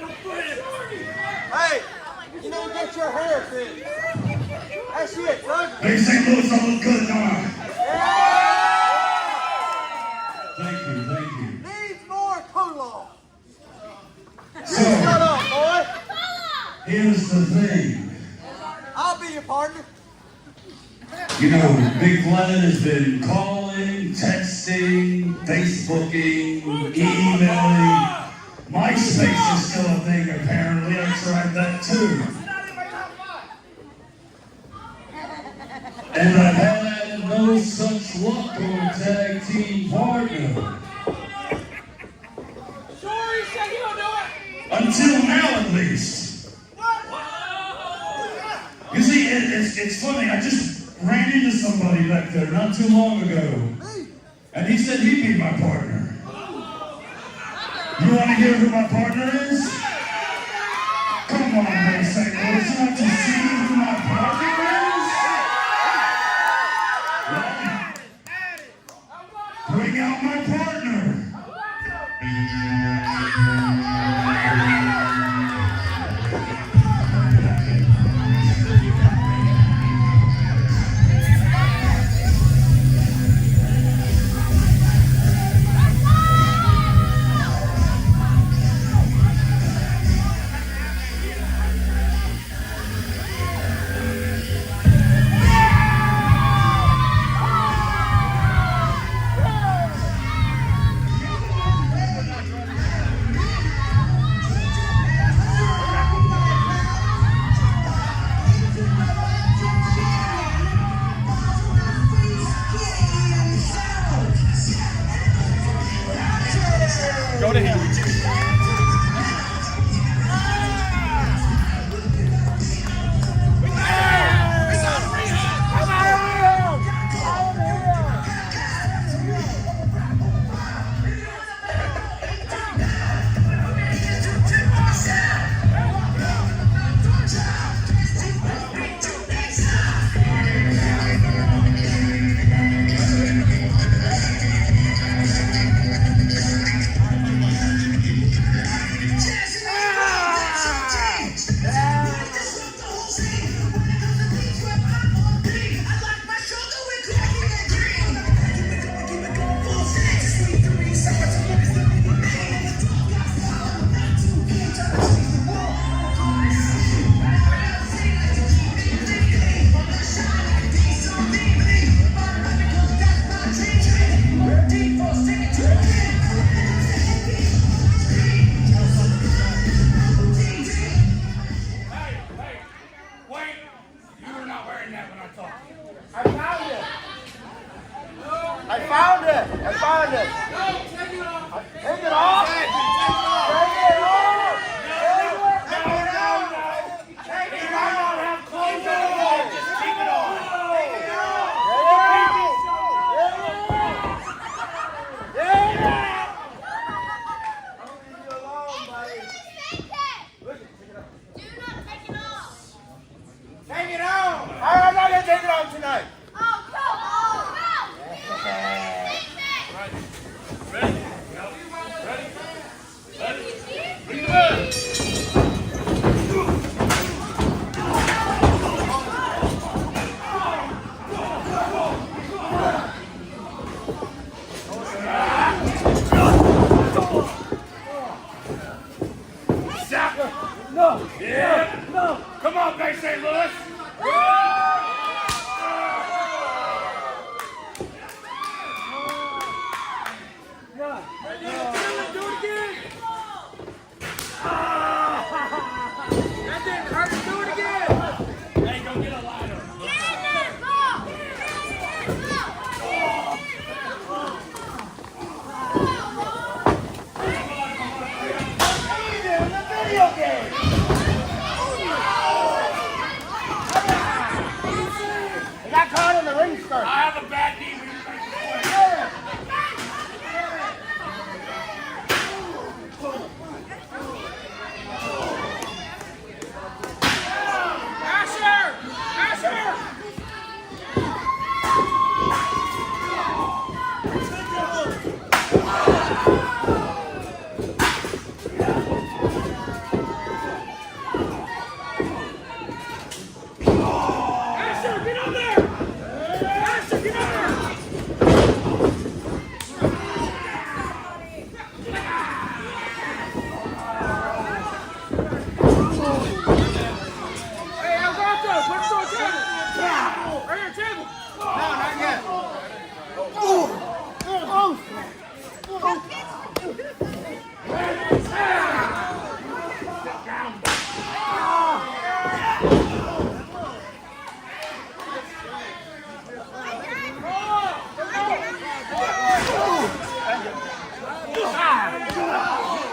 Hey, you need to get your hair fixed. That's it, son. Hey, St. Louis, I look good, don't I? Yeah. Thank you. Needs more cool-off. So, Shut up, boy. here's the thing. I'll be your partner. You know, Big Glenn has been calling, texting, Facebooking, emailing. MySpace is still a thing, apparently. I tried that too. And I've had no such luck on a tag team partner. Sure, he said he'll do it. Until now, at least. You see, it's funny. I just ran into somebody back there not too long ago. And he said he'd be my partner. You want to hear who my partner is? Come on, man, St. Louis. You want to see who my partner is? Well, bring out my partner. Go to him.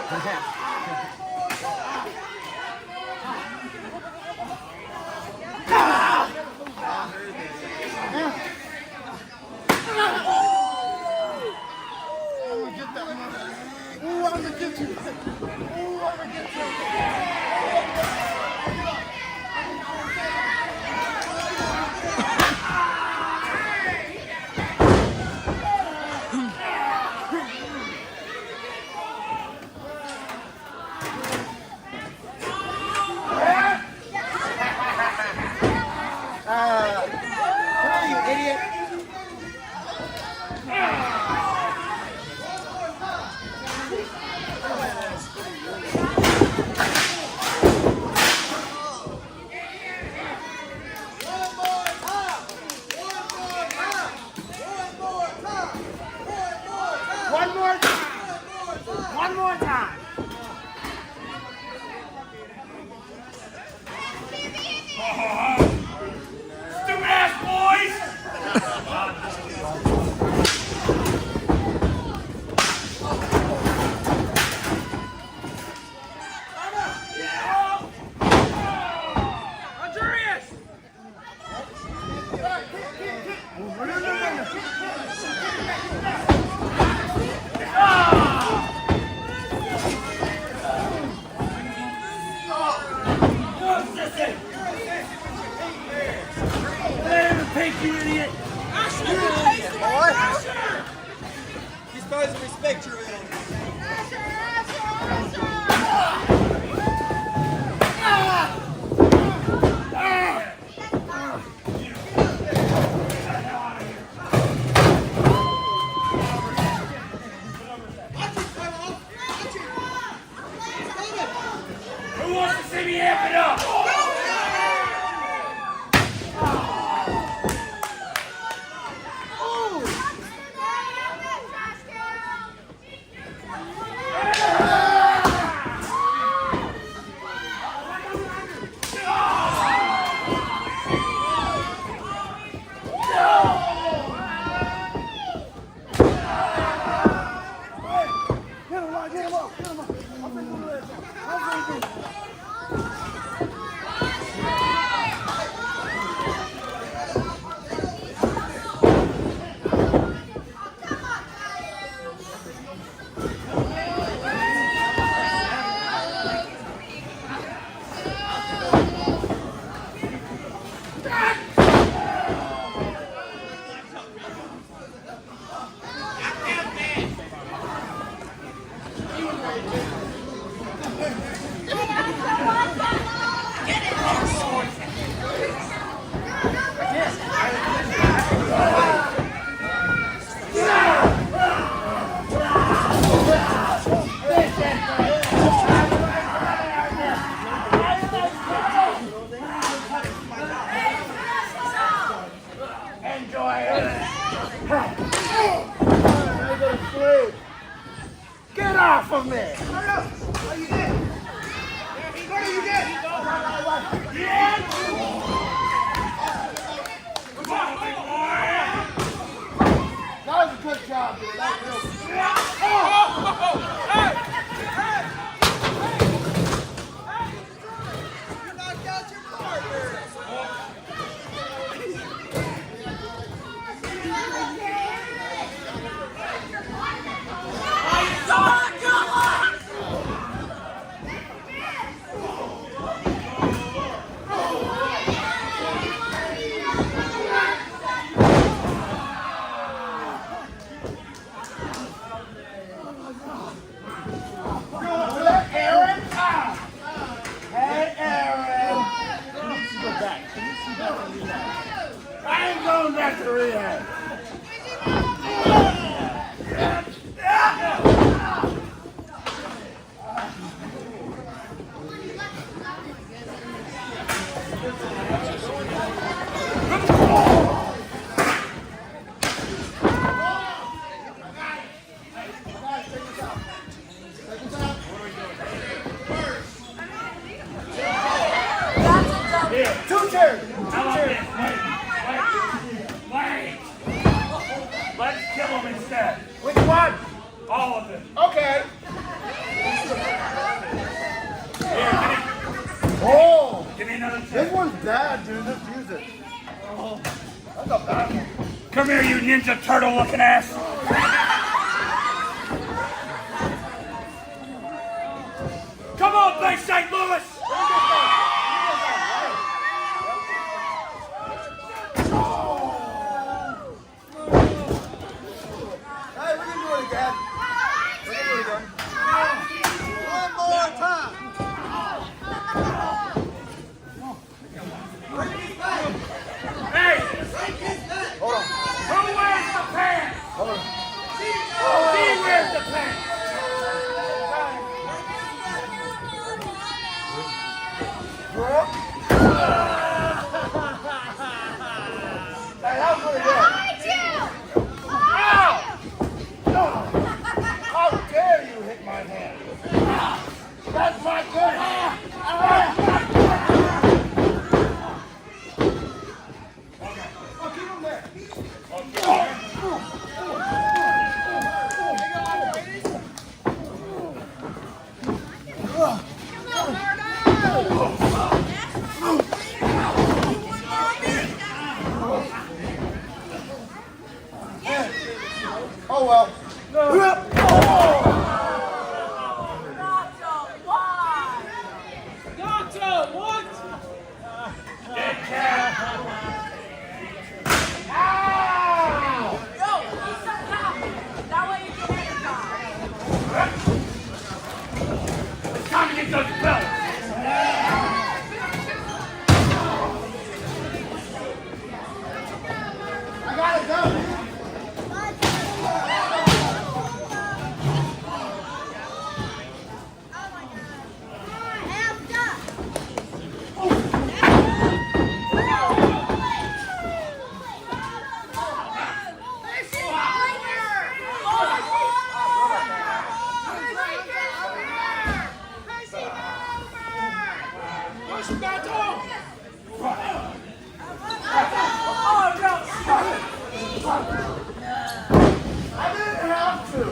Come on, you idiot. One more time. One more time. Stupid ass boys! Honduras! You're supposed to respect your elders. Who wants to see me amp it up? Get off of me! What you did? What are you doing? That was a good job, dude. That was You knocked out your partner. This one's bad, dude. Just use it. That's a bad one. Come here, you ninja turtle looking ass. Come on, Bay St. Louis. Hey, we can do it again. We can do it again. One more time. Hey, Hold on. who wears the pants? Hold on. He wears the pants. Hey, that was really good. How dare you hit my hand? That's my good hand. Oh, keep him there. Oh well. It's time to get those belts. I got it done. I didn't have to.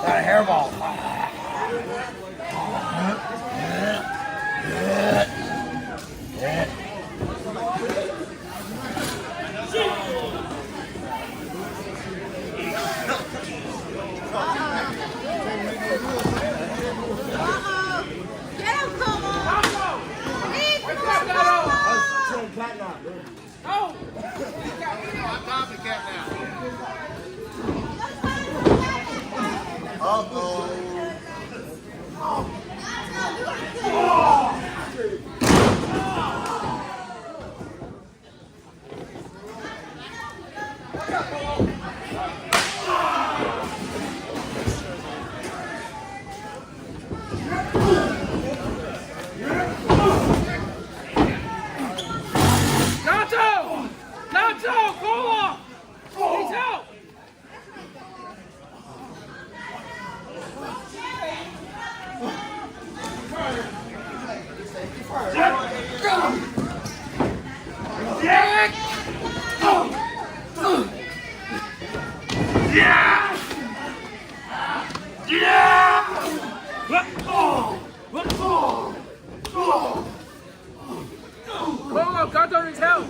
Got a hairball. Get him, Como! Leave him Nacho! Nacho! Cola! He's out! Yeah! Como got on his help!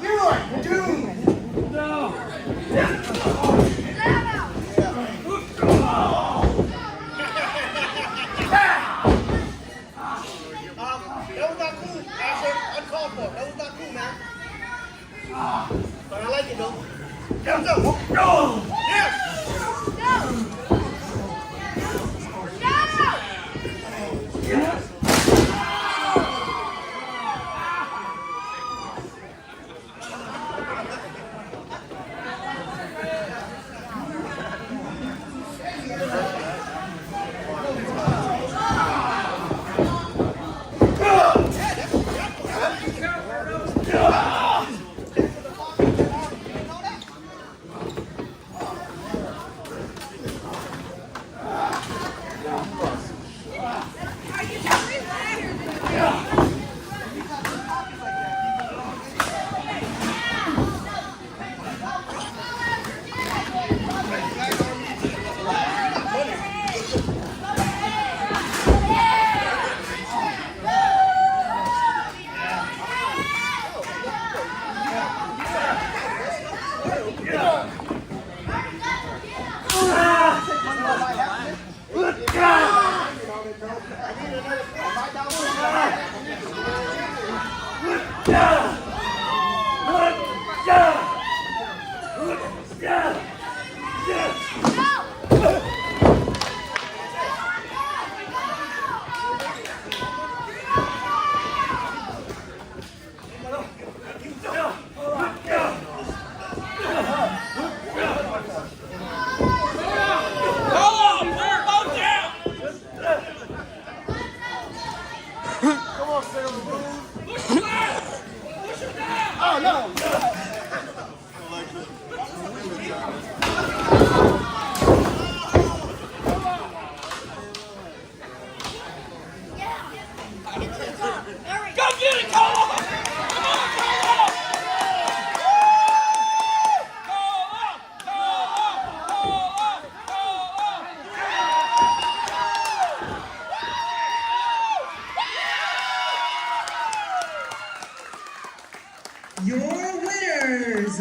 Leroy, Doom. That was not cool, Asher. Uncalled for. That was not cool, man. But I like it, though. Let's go. Yes. Your winners,